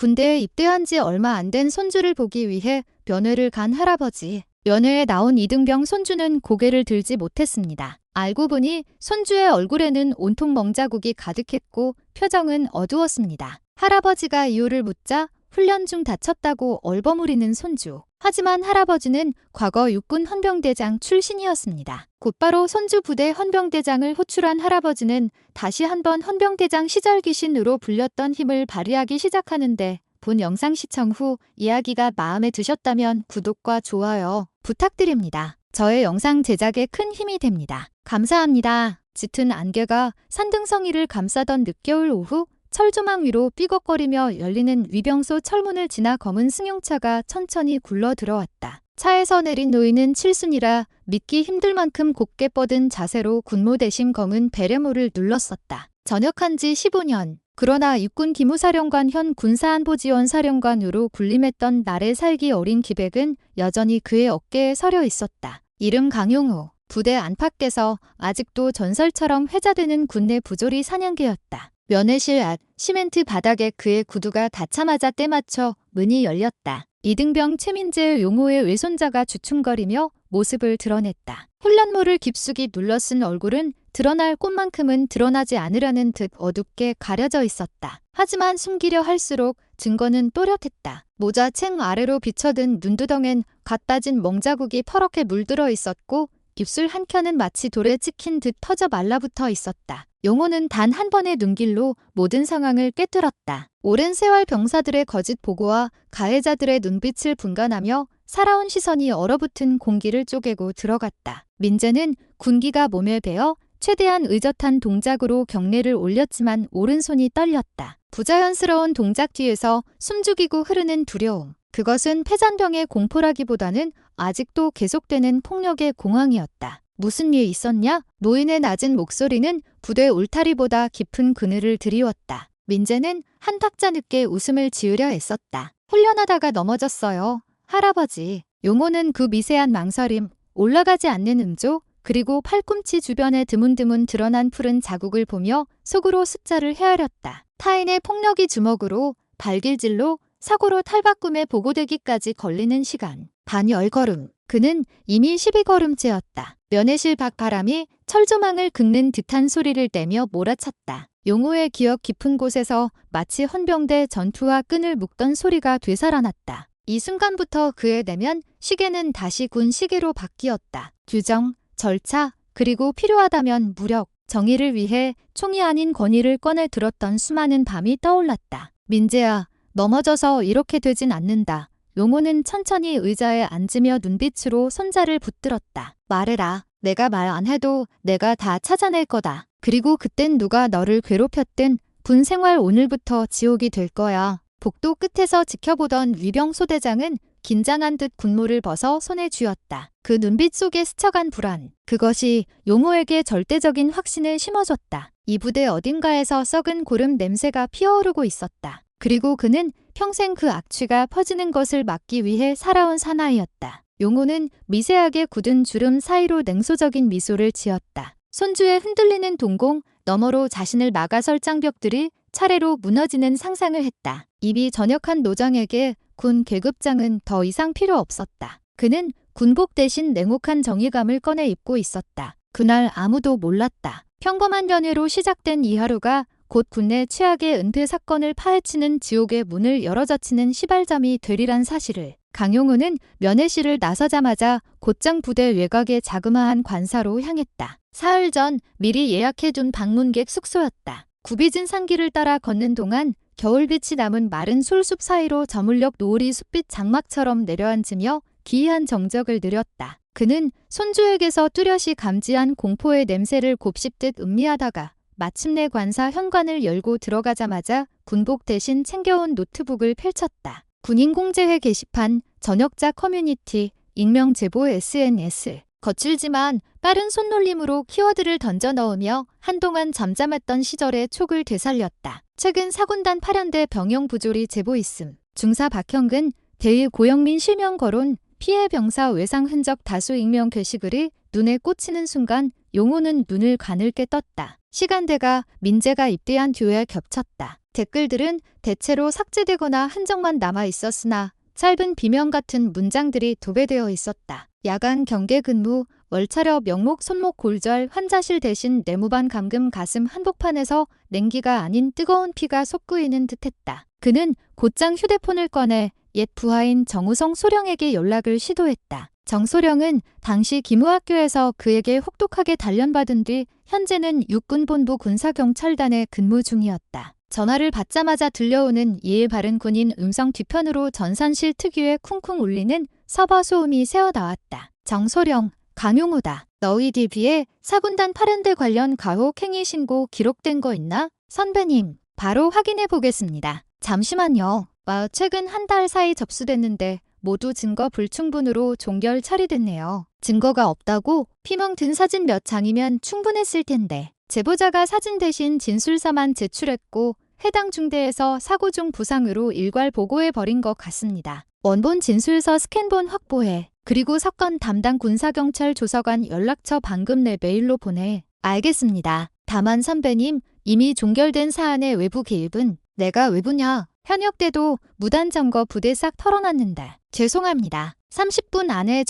군대에 입대한 지 얼마 안 된 손주를 보기 위해 면회를 간 할아버지. 면회에 나온 이등병 손주는 고개를 들지 못했습니다. 알고 보니 손주의 얼굴에는 온통 멍자국이 가득했고 표정은 어두웠습니다. 할아버지가 이유를 묻자 훈련 중 다쳤다고 얼버무리는 손주. 하지만 할아버지는 과거 육군 헌병대장 출신이었습니다. 곧바로 손주 부대 헌병대장을 호출한 할아버지는 다시 한번 헌병대장 시절 귀신으로 불렸던 힘을 발휘하기 시작하는데, 본 영상 시청 후 이야기가 마음에 드셨다면 구독과 좋아요 부탁드립니다. 저의 영상 제작에 큰 힘이 됩니다. 감사합니다. 짙은 안개가 산등성이를 감싸던 늦겨울 오후, 철조망 위로 삐걱거리며 열리는 위병소 철문을 지나 검은 승용차가 천천히 굴러 들어왔다. 차에서 내린 노인은 칠순이라 믿기 힘들 만큼 곧게 뻗은 자세로 군무 대신 검은 배려모를 눌렀었다. 전역한 지 15년. 그러나 육군 기무사령관 현 군사안보지원사령관으로 군림했던 날의 살기 어린 기백은 여전히 그의 어깨에 서려 있었다. 이름 강용호. 부대 안팎에서 아직도 전설처럼 회자되는 군내 부조리 사냥개였다. 면회실 앞 시멘트 바닥에 그의 구두가 닿자마자 때맞춰 문이 열렸다. 이등병 최민재 용호의 외손자가 주춤거리며 모습을 드러냈다. 훈련모를 깊숙이 눌러쓴 얼굴은 드러날 곳만큼은 드러나지 않으려는 듯 어둡게 가려져 있었다. 하지만 숨기려 할수록 증거는 또렷했다. 모자 챙 아래로 비쳐든 눈두덩엔 갖다진 멍자국이 퍼렇게 물들어 있었고, 입술 한 켠은 마치 돌에 찍힌 듯 터져 말라붙어 있었다. 용호는 단 한 번의 눈길로 모든 상황을 꿰뚫었다. 오랜 세월 병사들의 거짓 보고와 가해자들의 눈빛을 분간하며 살아온 시선이 얼어붙은 공기를 쪼개고 들어갔다. 민재는 군기가 몸에 배어 최대한 의젓한 동작으로 경례를 올렸지만 오른손이 떨렸다. 부자연스러운 동작 뒤에서 숨죽이고 흐르는 두려움. 그것은 패잔병의 공포라기보다는 아직도 계속되는 폭력의 공황이었다. 무슨 일 있었냐? 노인의 낮은 목소리는 부대 울타리보다 깊은 그늘을 드리웠다. 민재는 한 박자 늦게 웃음을 지으려 애썼다. 훈련하다가 넘어졌어요. 할아버지. 용호는 그 미세한 망설임, 올라가지 않는 음조, 그리고 팔꿈치 주변에 드문드문 드러난 푸른 자국을 보며 속으로 숫자를 헤아렸다. 타인의 폭력이 주먹으로, 발길질로, 사고로 탈바꿈에 보고되기까지 걸리는 시간. 반 10걸음. 그는 이미 12걸음째였다. 면회실 밖 바람이 철조망을 긁는 듯한 소리를 내며 몰아쳤다. 용호의 기억 깊은 곳에서 마치 헌병대 전투와 끈을 묶던 소리가 되살아났다. 이 순간부터 그의 내면 시계는 다시 군 시계로 바뀌었다. 규정, 절차, 그리고 필요하다면 무력, 정의를 위해 총이 아닌 권위를 꺼내 들었던 수많은 밤이 떠올랐다. 민재야, 넘어져서 이렇게 되진 않는다. 용호는 천천히 의자에 앉으며 눈빛으로 손자를 붙들었다. 말해라. 내가 말 안 해도 내가 다 찾아낼 거다. 그리고 그땐 누가 너를 괴롭혔든 군 생활 오늘부터 지옥이 될 거야. 복도 끝에서 지켜보던 위병소대장은 긴장한 듯 군무를 벗어 손에 쥐었다. 그 눈빛 속에 스쳐간 불안. 그것이 용호에게 절대적인 확신을 심어줬다. 이 부대 어딘가에서 썩은 고름 냄새가 피어오르고 있었다. 그리고 그는 평생 그 악취가 퍼지는 것을 막기 위해 살아온 사나이였다. 용호는 미세하게 굳은 주름 사이로 냉소적인 미소를 지었다. 손주의 흔들리는 동공 너머로 자신을 막아설 장벽들이 차례로 무너지는 상상을 했다. 이미 전역한 노장에게 군 계급장은 더 이상 필요 없었다. 그는 군복 대신 냉혹한 정의감을 꺼내 입고 있었다. 그날 아무도 몰랐다. 평범한 연회로 시작된 이 하루가 곧 군내 최악의 은폐 사건을 파헤치는 지옥의 문을 열어젖히는 시발점이 되리란 사실을. 강용호는 면회실을 나서자마자 곧장 부대 외곽의 자그마한 관사로 향했다. 사흘 전 미리 예약해둔 방문객 숙소였다. 굽이진 산길을 따라 걷는 동안 겨울빛이 남은 마른 솔숲 사이로 저물녘 노을이 숲빛 장막처럼 내려앉으며 기이한 정적을 느렸다. 그는 손주에게서 뚜렷이 감지한 공포의 냄새를 곱씹듯 음미하다가 마침내 관사 현관을 열고 들어가자마자 군복 대신 챙겨온 노트북을 펼쳤다. 군인공제회 게시판, 전역자 커뮤니티, 익명 제보 SNS. 거칠지만 빠른 손놀림으로 키워드를 던져 넣으며 한동안 잠잠했던 시절의 촉을 되살렸다. 최근 사군단 8연대 병영 부조리 제보 있음. 중사 박형근, 대위 고영민 실명 거론, 피해 병사 외상 흔적 다수 익명 게시글이 눈에 꽂히는 순간 용호는 눈을 가늘게 떴다. 시간대가 민재가 입대한 뒤에 겹쳤다. 댓글들은 대체로 삭제되거나 흔적만 남아 있었으나 짧은 비명 같은 문장들이 도배되어 있었다. 야간 경계 근무, 월차려 명목 손목 골절 환자실 대신 내무반 감금 가슴 한복판에서 냉기가 아닌 뜨거운 피가 솟구이는 듯했다. 그는 곧장 휴대폰을 꺼내 옛 부하인 정우성 소령에게 연락을 시도했다. 정소령은 당시 기무학교에서 그에게 혹독하게 단련받은 뒤 현재는 육군본부 군사경찰단에 근무 중이었다. 전화를 받자마자 들려오는 예의 바른 군인 음성 뒤편으로 전산실 특유의 쿵쿵 울리는 서버 소음이 새어나왔다. 정소령, 강용호다. 너희들 비에 사군단 8연대 관련 가혹 행위 신고 기록된 거 있나? 선배님, 바로 확인해 보겠습니다. 잠시만요. 최근 한 달 사이 접수됐는데 모두 증거 불충분으로 종결 처리됐네요. 증거가 없다고? 피멍 든 사진 몇 장이면 충분했을 텐데. 제보자가 사진 대신 진술서만 제출했고 해당 중대에서 사고 중 부상으로 일괄 보고해버린 것 같습니다. 원본 진술서 스캔본 확보해. 그리고 사건 담당 군사경찰 조사관 연락처 방금 내 메일로 보내. 알겠습니다. 다만 선배님, 이미 종결된 사안의 외부 개입은 내가 외부냐? 현역 때도 무단점거 부대 싹 털어놨는데. 죄송합니다. 30분 안에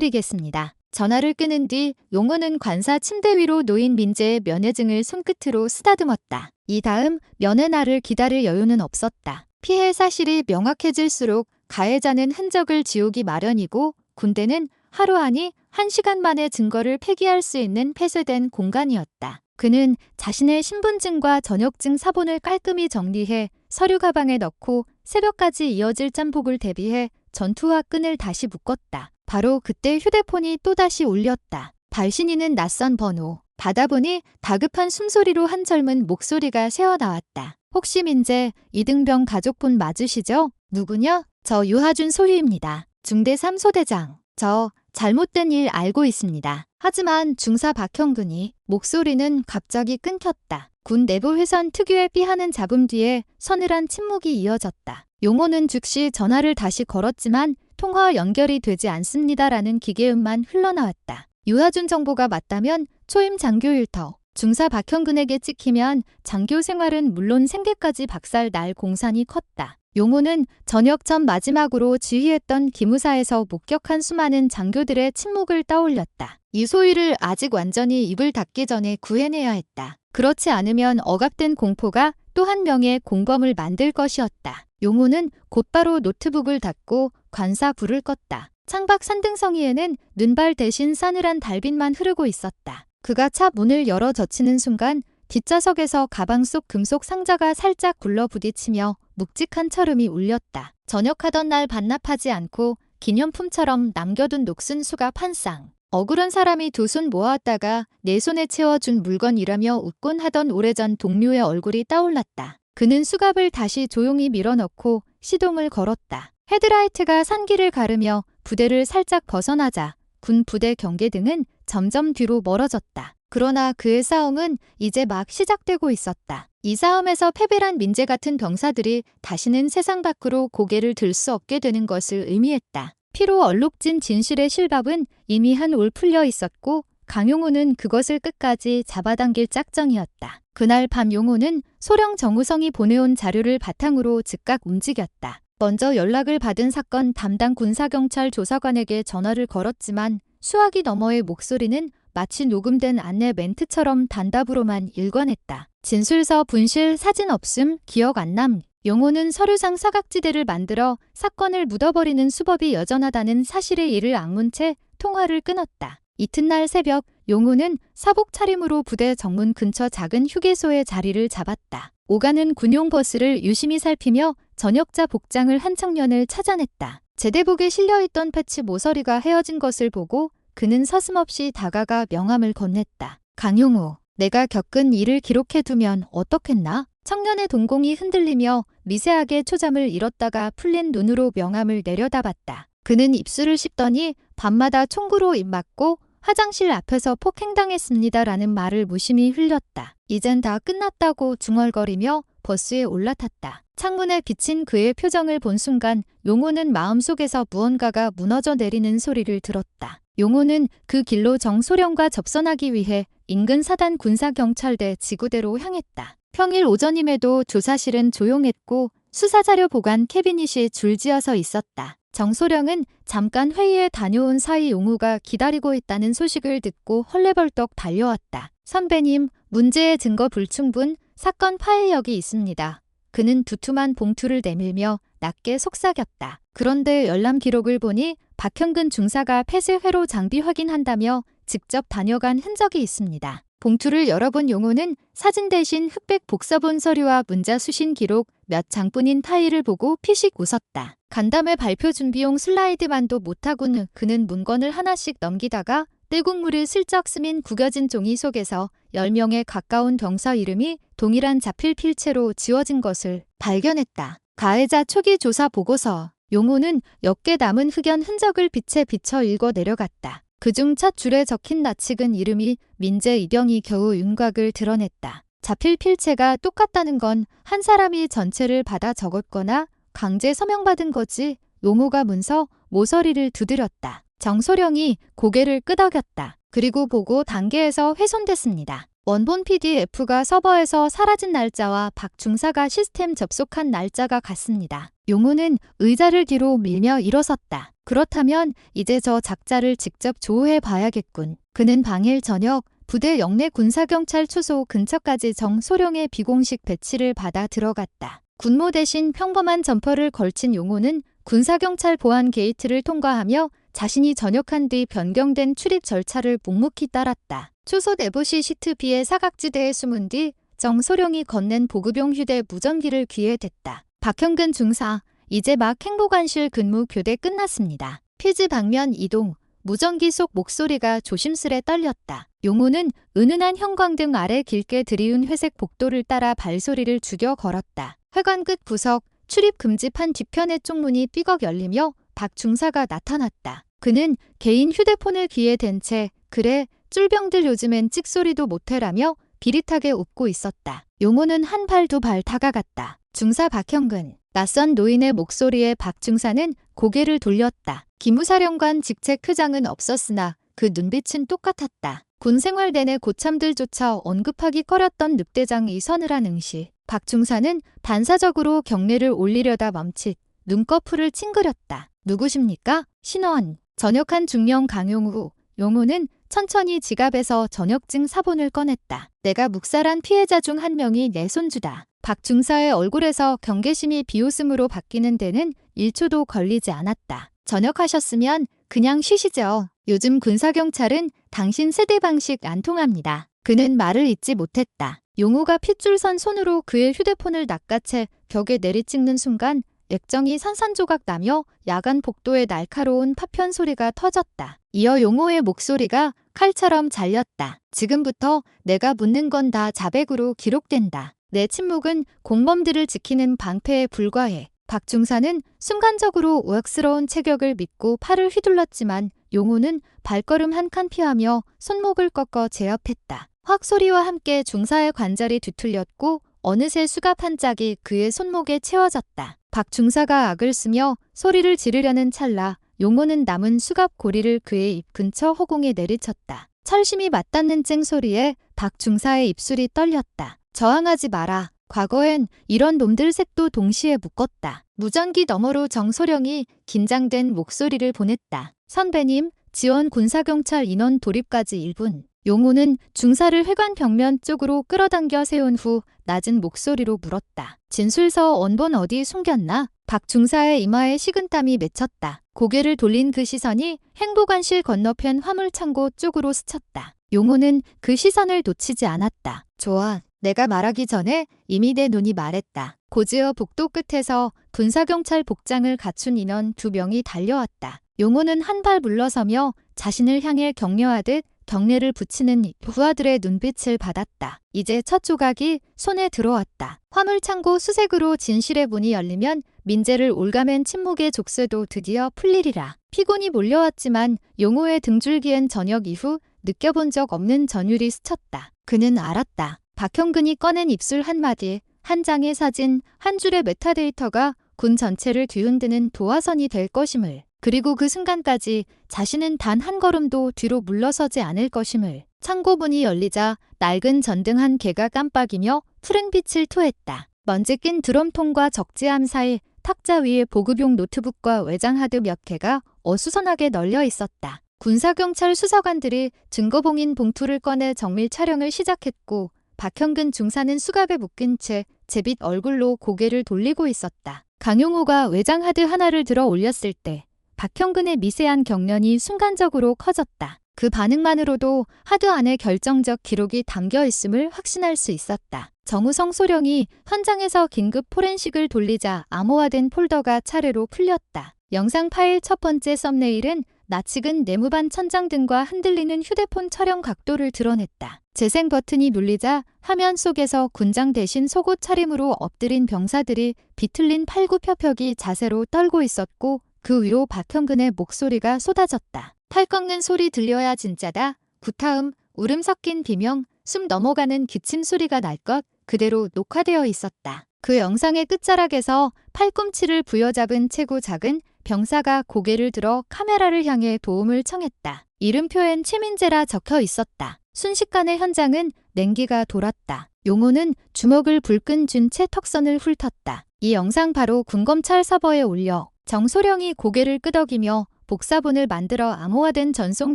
전달드리겠습니다. 전화를 끊은 뒤 용호는 관사 침대 위로 놓인 민재의 면회증을 손끝으로 쓰다듬었다. 이 다음 면회날을 기다릴 여유는 없었다. 피해 사실이 명확해질수록 가해자는 흔적을 지우기 마련이고 군대는 하루 아니 1시간 만에 증거를 폐기할 수 있는 폐쇄된 공간이었다. 그는 자신의 신분증과 전역증 사본을 깔끔히 정리해 서류 가방에 넣고 새벽까지 이어질 짬복을 대비해 전투화 끈을 다시 묶었다. 바로 그때 휴대폰이 또다시 울렸다. 발신인은 낯선 번호. 받아보니 다급한 숨소리로 한 젊은 목소리가 새어나왔다. 혹시 민재, 이등병 가족분 맞으시죠? 누구냐? 저 유하준 소위입니다. 중대 3소대장. 저 잘못된 일 알고 있습니다. 하지만 중사 박형근이 목소리는 갑자기 끊겼다. 군 내부 회선 특유의 삐하는 잡음 뒤에 서늘한 침묵이 이어졌다. 용호는 즉시 전화를 다시 걸었지만 통화 연결이 되지 않습니다라는 기계음만 흘러나왔다. 유하준 정보가 맞다면 초임 장교 일터, 중사 박형근에게 찍히면 장교 생활은 물론 생계까지 박살 날 공산이 컸다. 용호는 전역 전 마지막으로 지휘했던 기무사에서 목격한 수많은 장교들의 침묵을 떠올렸다. 이 소위를 아직 완전히 입을 닫기 전에 구해내야 했다. 그렇지 않으면 억압된 공포가 또 한 명의 공범을 만들 것이었다. 용호는 곧바로 노트북을 닫고 관사 불을 껐다. 창밖 산등성이에는 눈발 대신 싸늘한 달빛만 흐르고 있었다. 그가 차 문을 열어 젖히는 순간 뒷좌석에서 가방 속 금속 상자가 살짝 굴러 부딪히며 묵직한 철음이 울렸다. 전역하던 날 반납하지 않고 기념품처럼 남겨둔 녹슨 수갑 한 쌍. 억울한 사람이 두 손 모아왔다가 내 손에 채워준 물건이라며 웃곤 하던 오래전 동료의 얼굴이 떠올랐다. 그는 수갑을 다시 조용히 밀어넣고 시동을 걸었다. 헤드라이트가 산길을 가르며 부대를 살짝 벗어나자 군 부대 경계등은 점점 뒤로 멀어졌다. 그러나 그의 싸움은 이제 막 시작되고 있었다. 이 싸움에서 패배한 민재 같은 병사들이 다시는 세상 밖으로 고개를 들 수 없게 되는 것을 의미했다. 피로 얼룩진 진실의 실밥은 이미 한 올 풀려 있었고 강용호는 그것을 끝까지 잡아당길 짝정이었다. 그날 밤 용호는 소령 정우성이 보내온 자료를 바탕으로 즉각 움직였다. 먼저 연락을 받은 사건 담당 군사경찰 조사관에게 전화를 걸었지만 수화기 너머의 목소리는 마치 녹음된 안내 멘트처럼 단답으로만 일관했다. 진술서 분실, 사진 없음, 기억 안 남. 용호는 서류상 사각지대를 만들어 사건을 묻어버리는 수법이 여전하다는 사실의 이를 악문 채 통화를 끊었다. 이튿날 새벽 용호는 사복 차림으로 부대 정문 근처 작은 휴게소에 자리를 잡았다. 오가는 군용 버스를 유심히 살피며 전역자 복장을 한 청년을 찾아냈다. 제대복에 실려있던 패치 모서리가 헤어진 것을 보고 그는 서슴없이 다가가 명함을 건넸다. 강용호, 내가 겪은 일을 기록해두면 어떻겠나? 청년의 동공이 흔들리며 미세하게 초잠을 잃었다가 풀린 눈으로 명함을 내려다봤다. 그는 입술을 씹더니 밤마다 총구로 입 맞고 화장실 앞에서 폭행당했습니다라는 말을 무심히 흘렸다. 이젠 다 끝났다고 중얼거리며 버스에 올라탔다. 창문에 비친 그의 표정을 본 순간 용호는 마음속에서 무언가가 무너져 내리는 소리를 들었다. 용호는 그 길로 정소령과 접선하기 위해 인근 사단 군사경찰대 지구대로 향했다. 평일 오전임에도 조사실은 조용했고 수사자료 보관 캐비닛이 줄지어서 있었다. 정소령은 잠깐 회의에 다녀온 사이 용우가 기다리고 있다는 소식을 듣고 헐레벌떡 달려왔다. 선배님, 문제의 증거 불충분, 사건 파일력이 있습니다. 그는 두툼한 봉투를 내밀며 낮게 속삭였다. 그런데 열람 기록을 보니 박형근 중사가 폐쇄회로 장비 확인한다며 직접 다녀간 흔적이 있습니다. 봉투를 열어본 용우는 사진 대신 흑백 복사본 서류와 문자 수신 기록 몇 장뿐인 타일을 보고 피식 웃었다. 간담회 발표 준비용 슬라이드만도 못하고는 그는 문건을 하나씩 넘기다가 뜰국물을 슬쩍 스민 구겨진 종이 속에서 10명에 가까운 병사 이름이 동일한 자필 필체로 지워진 것을 발견했다. 가해자 초기 조사 보고서. 용우는 옅게 남은 흑연 흔적을 빛에 비춰 읽어 내려갔다. 그중 첫 줄에 적힌 낯익은 이름이 민재 이병이 겨우 윤곽을 드러냈다. 자필 필체가 똑같다는 건 한 사람이 전체를 받아 적었거나 강제 서명받은 거지. 용우가 문서 모서리를 두드렸다. 정소령이 고개를 끄덕였다. 그리고 보고 단계에서 훼손됐습니다. 원본 PDF가 서버에서 사라진 날짜와 박 중사가 시스템 접속한 날짜가 같습니다. 용우는 의자를 뒤로 밀며 일어섰다. 그렇다면 이제 저 작자를 직접 조회해 봐야겠군. 그는 당일 저녁 부대 영내 군사경찰 초소 근처까지 정소령의 비공식 배치를 받아 들어갔다. 군모 대신 평범한 점퍼를 걸친 용우는 군사경찰 보안 게이트를 통과하며 자신이 전역한 뒤 변경된 출입 절차를 묵묵히 따랐다. 초소 내부 CCTV의 사각지대에 숨은 뒤 정소령이 건넨 보급용 휴대 무전기를 귀에 댔다. 박형근 중사, 이제 막 행보관실 근무 교대 끝났습니다. 피지 방면 이동, 무전기 속 목소리가 조심스레 떨렸다. 용우는 은은한 형광등 아래 길게 들이운 회색 복도를 따라 발소리를 죽여 걸었다. 회관 끝 구석, 출입 금지판 뒤편의 쪽문이 삐걱 열리며 박 중사가 나타났다. 그는 개인 휴대폰을 귀에 댄 채 그래 쫄병들 요즘엔 찍소리도 못해라며 비릿하게 웃고 있었다. 용우는 한 발 두 발 다가갔다. 중사 박형근. 낯선 노인의 목소리에 박 중사는 고개를 돌렸다. 기무사령관 직책 표장은 없었으나 그 눈빛은 똑같았다. 군 생활 내내 고참들조차 언급하기 꺼렸던 늑대장 이 서늘한 응시. 박 중사는 반사적으로 경례를 올리려다 멈칫 눈꺼풀을 찡그렸다. 누구십니까? 신원. 전역한 중령 강용우. 용우는 천천히 지갑에서 전역증 사본을 꺼냈다. 내가 묵살한 피해자 중 한 명이 내 손주다. 박 중사의 얼굴에서 경계심이 비웃음으로 바뀌는 데는 1초도 걸리지 않았다. 전역하셨으면 그냥 쉬시죠. 요즘 군사경찰은 당신 세대 방식 안 통합니다. 그는 말을 잇지 못했다. 용우가 핏줄 선 손으로 그의 휴대폰을 낚아채 벽에 내리찍는 순간 액정이 산산조각 나며 야간 복도의 날카로운 파편 소리가 터졌다. 이어 용호의 목소리가 칼처럼 잘렸다. 지금부터 내가 묻는 건 다 자백으로 기록된다. 내 침묵은 공범들을 지키는 방패에 불과해. 박 중사는 순간적으로 우악스러운 체격을 믿고 팔을 휘둘렀지만 용호는 발걸음 한 칸 피하며 손목을 꺾어 제압했다. 확 소리와 함께 중사의 관절이 뒤틀렸고 어느새 수갑 한 짝이 그의 손목에 채워졌다. 박 중사가 악을 쓰며 소리를 지르려는 찰나 용호는 남은 수갑 고리를 그의 입 근처 허공에 내리쳤다. 철심이 맞닿는 쨍소리에 박 중사의 입술이 떨렸다. 저항하지 마라. 과거엔 이런 놈들 셋도 동시에 묶었다. 무전기 너머로 정소령이 긴장된 목소리를 보냈다. 선배님, 지원 군사경찰 인원 돌입까지 1분. 용호는 중사를 회관 벽면 쪽으로 끌어당겨 세운 후 낮은 목소리로 물었다. 진술서 원본 어디 숨겼나? 박 중사의 이마에 식은땀이 맺혔다. 고개를 돌린 그 시선이 행보관실 건너편 화물창고 쪽으로 스쳤다. 용호는 그 시선을 놓치지 않았다. 좋아. 내가 말하기 전에 이미 내 눈이 말했다. 고지어 복도 끝에서 군사경찰 복장을 갖춘 인원 2명이 달려왔다. 용호는 한 발 물러서며 자신을 향해 격려하듯 경례를 붙이는 부하들의 눈빛을 받았다. 이제 첫 조각이 손에 들어왔다. 화물창고 수색으로 진실의 문이 열리면 민재를 올가맨 침묵의 족쇄도 드디어 풀리리라. 피곤이 몰려왔지만 용호의 등줄기엔 저녁 이후 느껴본 적 없는 전율이 스쳤다. 그는 알았다. 박형근이 꺼낸 입술 한마디, 한 장의 사진, 한 줄의 메타데이터가 군 전체를 뒤흔드는 도화선이 될 것임을. 그리고 그 순간까지 자신은 단 한 걸음도 뒤로 물러서지 않을 것임을. 창고문이 열리자 낡은 전등 한 개가 깜빡이며 푸른 빛을 토했다. 먼지 낀 드럼통과 적재함 사이 탁자 위에 보급용 노트북과 외장하드 몇 개가 어수선하게 널려 있었다. 군사경찰 수사관들이 증거봉인 봉투를 꺼내 정밀 촬영을 시작했고 박형근 중사는 수갑에 묶인 채 제빛 얼굴로 고개를 돌리고 있었다. 강용호가 외장하드 하나를 들어 올렸을 때 박형근의 미세한 경련이 순간적으로 커졌다. 그 반응만으로도 하드 안에 결정적 기록이 담겨 있음을 확신할 수 있었다. 정우성 소령이 현장에서 긴급 포렌식을 돌리자 암호화된 폴더가 차례로 풀렸다. 영상 파일 첫 번째 썸네일은 낯익은 네모반 천장등과 흔들리는 휴대폰 촬영 각도를 드러냈다. 재생 버튼이 눌리자 화면 속에서 군장 대신 속옷 차림으로 엎드린 병사들이 비틀린 팔굽혀펴기 자세로 떨고 있었고 그 위로 박형근의 목소리가 쏟아졌다. 팔 꺾는 소리 들려야 진짜다. 구타음, 울음 섞인 비명, 숨 넘어가는 기침 소리가 날 것 그대로 녹화되어 있었다. 그 영상의 끝자락에서 팔꿈치를 부여잡은 체구 작은 병사가 고개를 들어 카메라를 향해 도움을 청했다. 이름표엔 최민재라 적혀 있었다. 순식간에 현장은 냉기가 돌았다. 용호는 주먹을 불끈 쥔 채 턱선을 훑었다. 이 영상 바로 군검찰 서버에 올려 정소령이 고개를 끄덕이며 복사본을 만들어 암호화된 전송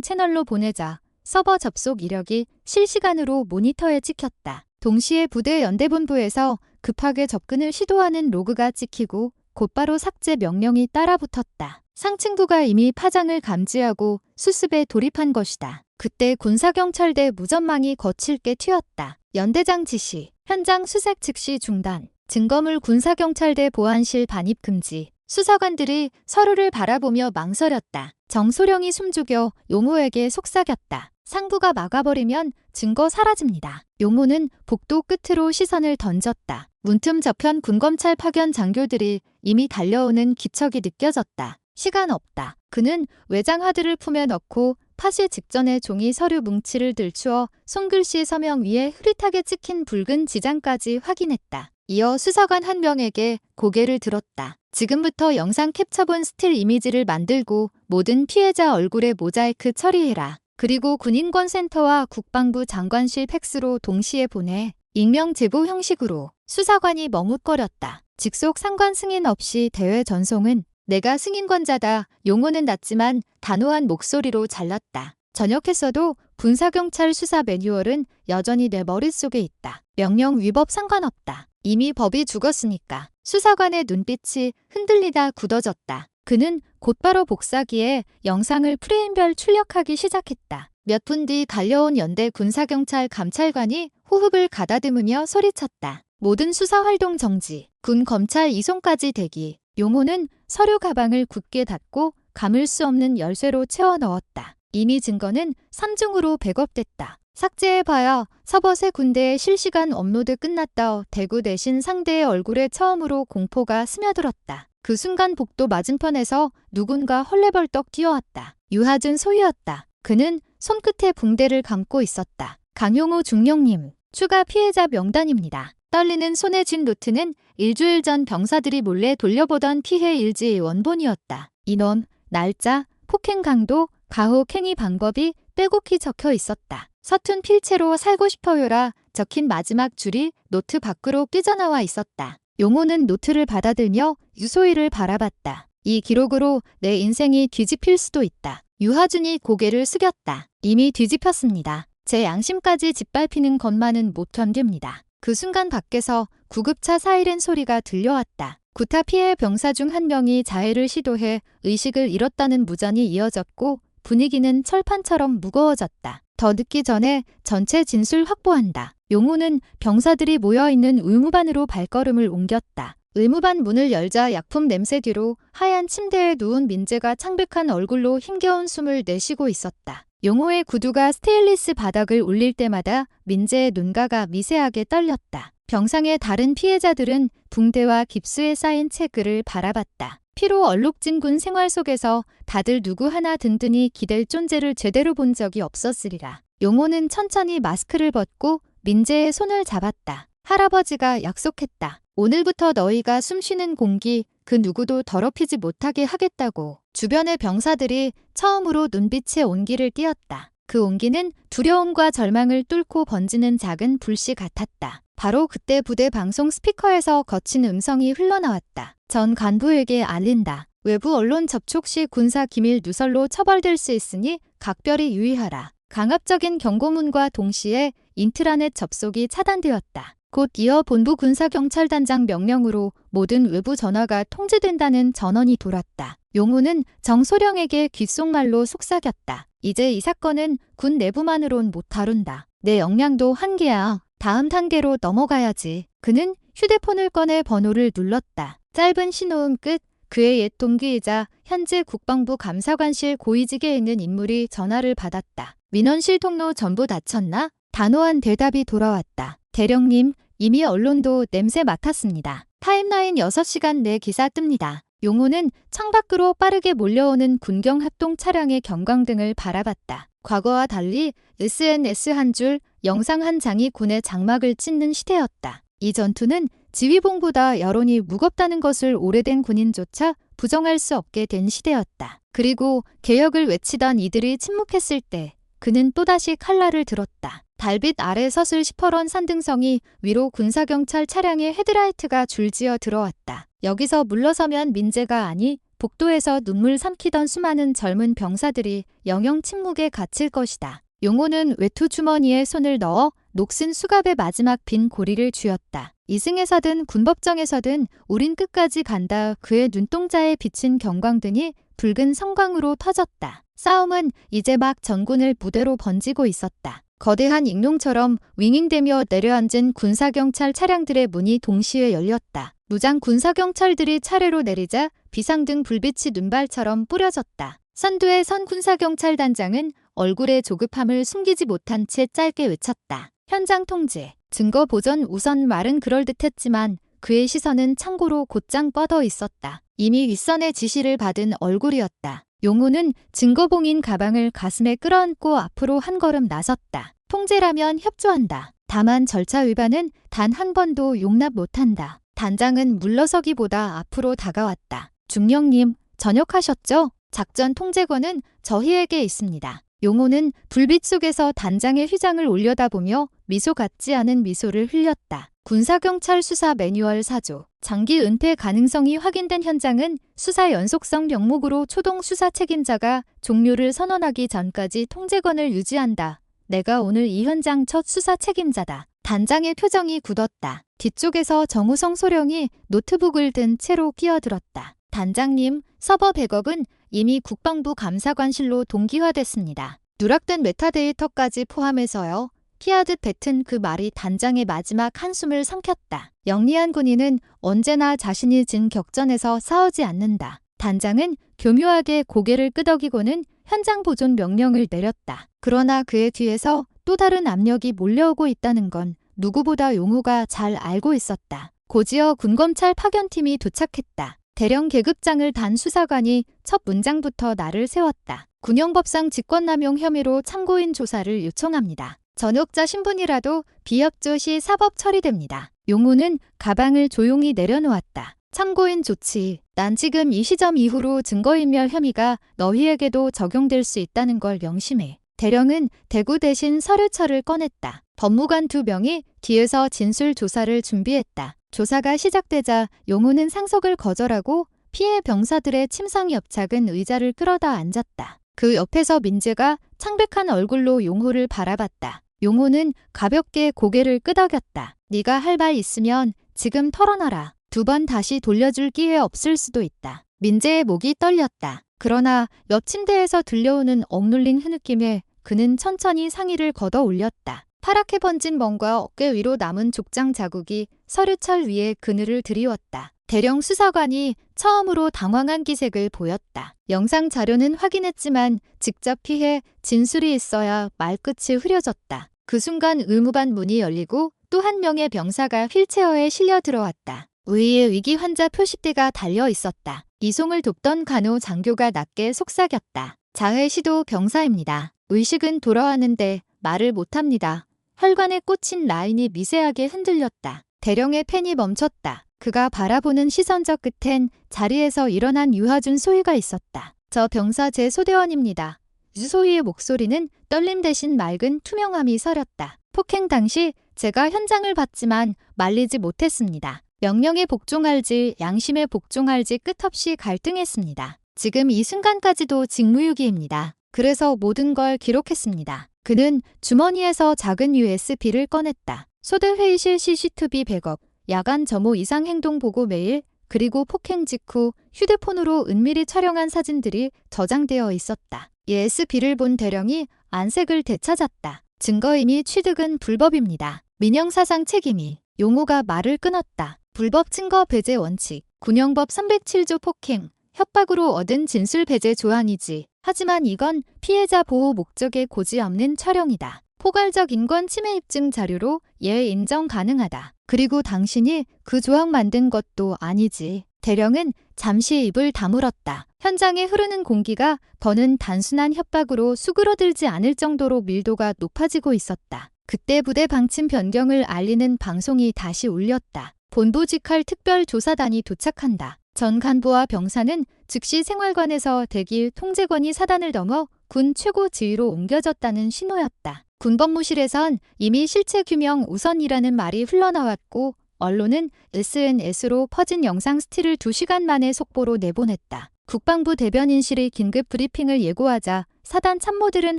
채널로 보내자 서버 접속 이력이 실시간으로 모니터에 찍혔다. 동시에 부대 연대본부에서 급하게 접근을 시도하는 로그가 찍히고 곧바로 삭제 명령이 따라붙었다. 상층부가 이미 파장을 감지하고 수습에 돌입한 것이다. 그때 군사경찰대 무전망이 거칠게 튀었다. 연대장 지시, 현장 수색 즉시 중단, 증거물 군사경찰대 보안실 반입 금지. 수사관들이 서로를 바라보며 망설였다. 정소령이 숨죽여 용호에게 속삭였다. 상부가 막아버리면 증거 사라집니다. 용호는 복도 끝으로 시선을 던졌다. 문틈 저편 군검찰 파견 장교들이 이미 달려오는 기척이 느껴졌다. 시간 없다. 그는 외장하드를 품에 넣고 파쇄 직전에 종이 서류 뭉치를 들추어 손글씨 서명 위에 흐릿하게 찍힌 붉은 지장까지 확인했다. 이어 수사관 한 명에게 고개를 들었다. 지금부터 영상 캡처본 스틸 이미지를 만들고 모든 피해자 얼굴에 모자이크 처리해라. 그리고 군인권센터와 국방부 장관실 팩스로 동시에 보내. 익명 제보 형식으로. 수사관이 머뭇거렸다. 직속 상관 승인 없이 대외 전송은 내가 승인권자다. 용호는 낮지만 단호한 목소리로 잘랐다. 전역했어도 군사경찰 수사 매뉴얼은 여전히 내 머릿속에 있다. 명령 위법 상관없다. 이미 법이 죽었으니까. 수사관의 눈빛이 흔들리다 굳어졌다. 그는 곧바로 복사기에 영상을 프레임별 출력하기 시작했다. 몇 분 뒤 달려온 연대 군사경찰 감찰관이 호흡을 가다듬으며 소리쳤다. 모든 수사 활동 정지, 군 검찰 이송까지 대기. 용호는 서류 가방을 굳게 닫고 감을 수 없는 열쇠로 채워 넣었다. 이미 증거는 3중으로 백업됐다. 삭제해봐야 서버 새 군대의 실시간 업로드 끝났다. 대구 대신 상대의 얼굴에 처음으로 공포가 스며들었다. 그 순간 복도 맞은편에서 누군가 헐레벌떡 뛰어왔다. 유하준 소희였다. 그는 손끝에 붕대를 감고 있었다. 강용호 중령님, 추가 피해자 명단입니다. 떨리는 손에 쥔 노트는 일주일 전 병사들이 몰래 돌려보던 피해 일지 원본이었다. 인원, 날짜, 폭행 강도, 가혹 행위 방법이 빼곡히 적혀 있었다. 서툰 필체로 살고 싶어요라 적힌 마지막 줄이 노트 밖으로 삐져나와 있었다. 용호는 노트를 받아들며 유소희를 바라봤다. 이 기록으로 내 인생이 뒤집힐 수도 있다. 유하준이 고개를 숙였다. 이미 뒤집혔습니다. 제 양심까지 짓밟히는 것만은 못 견딥니다. 그 순간 밖에서 구급차 사이렌 소리가 들려왔다. 구타 피해 병사 중 한 명이 자해를 시도해 의식을 잃었다는 무전이 이어졌고 분위기는 철판처럼 무거워졌다. 더 늦기 전에 전체 진술 확보한다. 용호는 병사들이 모여있는 의무반으로 발걸음을 옮겼다. 의무반 문을 열자 약품 냄새 뒤로 하얀 침대에 누운 민재가 창백한 얼굴로 힘겨운 숨을 내쉬고 있었다. 용호의 구두가 스테인리스 바닥을 울릴 때마다 민재의 눈가가 미세하게 떨렸다. 병상의 다른 피해자들은 붕대와 깁스에 쌓인 채글을 바라봤다. 피로 얼룩진 군 생활 속에서 다들 누구 하나 든든히 기댈 존재를 제대로 본 적이 없었으리라. 용호는 천천히 마스크를 벗고 민재의 손을 잡았다. 할아버지가 약속했다. 오늘부터 너희가 숨쉬는 공기 그 누구도 더럽히지 못하게 하겠다고. 주변의 병사들이 처음으로 눈빛에 온기를 띄었다. 그 온기는 두려움과 절망을 뚫고 번지는 작은 불씨 같았다. 바로 그때 부대 방송 스피커에서 거친 음성이 흘러나왔다. 전 간부에게 알린다. 외부 언론 접촉 시 군사 기밀 누설로 처벌될 수 있으니 각별히 유의하라. 강압적인 경고문과 동시에 인트라넷 접속이 차단되었다. 곧 이어 본부 군사경찰단장 명령으로 모든 외부 전화가 통제된다는 전언이 돌았다. 용호는 정소령에게 귓속말로 속삭였다. 이제 이 사건은 군 내부만으론 못 다룬다. 내 역량도 한계야. 다음 단계로 넘어가야지. 그는 휴대폰을 꺼내 번호를 눌렀다. 짧은 신호음 끝. 그의 옛 동기이자 현재 국방부 감사관실 고위직에 있는 인물이 전화를 받았다. 민원실 통로 전부 닫혔나? 단호한 대답이 돌아왔다. 대령님, 이미 언론도 냄새 맡았습니다. 타임라인 6시간 내 기사 뜹니다. 용호는 창밖으로 빠르게 몰려오는 군경 합동 차량의 경광등을 바라봤다. 과거와 달리 SNS 한 줄, 영상 한 장이 군의 장막을 찢는 시대였다. 이 전투는 지휘봉보다 여론이 무겁다는 것을 오래된 군인조차 부정할 수 없게 된 시대였다. 그리고 개혁을 외치던 이들이 침묵했을 때 그는 또다시 칼날을 들었다. 달빛 아래 서슬 시퍼런 산등성이 위로 군사경찰 차량의 헤드라이트가 줄지어 들어왔다. 여기서 물러서면 민재가 아니 복도에서 눈물 삼키던 수많은 젊은 병사들이 영영 침묵에 갇힐 것이다. 용호는 외투 주머니에 손을 넣어 녹슨 수갑의 마지막 빈 고리를 쥐었다. 이승에서든 군법정에서든 우린 끝까지 간다. 그의 눈동자에 비친 경광등이 붉은 성광으로 터졌다. 싸움은 이제 막 전군을 부대로 번지고 있었다. 거대한 익룡처럼 윙윙대며 내려앉은 군사경찰 차량들의 문이 동시에 열렸다. 무장 군사경찰들이 차례로 내리자 비상등 불빛이 눈발처럼 뿌려졌다. 선두에 선 군사경찰단장은 얼굴의 조급함을 숨기지 못한 채 짧게 외쳤다. 현장 통제, 증거 보전 우선. 말은 그럴듯했지만 그의 시선은 창고로 곧장 뻗어 있었다. 이미 윗선의 지시를 받은 얼굴이었다. 용호는 증거봉인 가방을 가슴에 끌어안고 앞으로 한 걸음 나섰다. 통제라면 협조한다. 다만 절차 위반은 단 한 번도 용납 못한다. 단장은 물러서기보다 앞으로 다가왔다. 중령님, 전역하셨죠? 작전 통제권은 저희에게 있습니다. 용호는 불빛 속에서 단장의 휘장을 올려다보며 미소 같지 않은 미소를 흘렸다. 군사경찰 수사 매뉴얼 4조. 장기 은폐 가능성이 확인된 현장은 수사 연속성 명목으로 초동 수사 책임자가 종료를 선언하기 전까지 통제권을 유지한다. 내가 오늘 이 현장 첫 수사 책임자다. 단장의 표정이 굳었다. 뒤쪽에서 정우성 소령이 노트북을 든 채로 끼어들었다. 단장님, 서버 백업은 이미 국방부 감사관실로 동기화됐습니다. 누락된 메타데이터까지 포함해서요. 피하듯 뱉은 그 말이 단장의 마지막 한숨을 삼켰다. 영리한 군인은 언제나 자신이 진 격전에서 싸우지 않는다. 단장은 교묘하게 고개를 끄덕이고는 현장 보존 명령을 내렸다. 그러나 그의 뒤에서 또 다른 압력이 몰려오고 있다는 건 누구보다 용호가 잘 알고 있었다. 고지어 군검찰 파견팀이 도착했다. 대령 계급장을 단 수사관이 첫 문장부터 날을 세웠다. 군형법상 직권남용 혐의로 참고인 조사를 요청합니다. 전역자 신분이라도 비협조시 사법 처리됩니다. 용호는 가방을 조용히 내려놓았다. 참고인 조치. 난 지금 이 시점 이후로 증거인멸 혐의가 너희에게도 적용될 수 있다는 걸 명심해. 대령은 대구 대신 서류철을 꺼냈다. 법무관 2명이 뒤에서 진술 조사를 준비했다. 조사가 시작되자 용호는 상속을 거절하고 피해 병사들의 침상 옆 작은 의자를 끌어다 앉았다. 그 옆에서 민재가 창백한 얼굴로 용호를 바라봤다. 용호는 가볍게 고개를 끄덕였다. 네가 할 말 있으면 지금 털어놔라. 2번 다시 돌려줄 기회 없을 수도 있다. 민재의 목이 떨렸다. 그러나 옆 침대에서 들려오는 억눌린 흐느낌에 그는 천천히 상의를 걷어 올렸다. 파랗게 번진 멍과 어깨 위로 남은 족장 자국이 서류철 위에 그늘을 드리웠다. 대령 수사관이 처음으로 당황한 기색을 보였다. 영상 자료는 확인했지만 직접 피해 진술이 있어야 말끝이 흐려졌다. 그 순간 의무반 문이 열리고 또 한 명의 병사가 휠체어에 실려 들어왔다. 위에 위기 환자 표시대가 달려 있었다. 이송을 돕던 간호 장교가 낮게 속삭였다. 자해 시도 병사입니다. 의식은 돌아왔는데 말을 못합니다. 혈관에 꽂힌 라인이 미세하게 흔들렸다. 대령의 펜이 멈췄다. 그가 바라보는 시선적 끝엔 자리에서 일어난 유하준 소희가 있었다. 저 병사 제 소대원입니다. 유소희의 목소리는 떨림 대신 맑은 투명함이 서렸다. 폭행 당시 제가 현장을 봤지만 말리지 못했습니다. 명령에 복종할지 양심에 복종할지 끝없이 갈등했습니다. 지금 이 순간까지도 직무유기입니다. 그래서 모든 걸 기록했습니다. 그는 주머니에서 작은 USB를 꺼냈다. 소대 회의실 CCTV 백업, 야간 점호 이상 행동 보고 메일, 그리고 폭행 직후 휴대폰으로 은밀히 촬영한 사진들이 저장되어 있었다. USB를 본 대령이 안색을 되찾았다. 증거임이 취득은 불법입니다. 민형사상 책임이. 용호가 말을 끊었다. 불법 증거 배제 원칙. 군형법 307조 폭행, 협박으로 얻은 진술 배제 조항이지. 하지만 이건 피해자 보호 목적의 고지 없는 촬영이다. 포괄적 인권 침해 입증 자료로 예 인정 가능하다. 그리고 당신이 그 조항 만든 것도 아니지. 대령은 잠시 입을 다물었다. 현장에 흐르는 공기가 더는 단순한 협박으로 수그러들지 않을 정도로 밀도가 높아지고 있었다. 그때 부대 방침 변경을 알리는 방송이 다시 울렸다. 본부 직할 특별조사단이 도착한다. 전 간부와 병사는 즉시 생활관에서 대기 통제권이 사단을 넘어 군 최고 지휘로 옮겨졌다는 신호였다. 군법무실에선 이미 실체 규명 우선이라는 말이 흘러나왔고 언론은 SNS로 퍼진 영상 스틸을 2시간 만에 속보로 내보냈다. 국방부 대변인실이 긴급 브리핑을 예고하자 사단 참모들은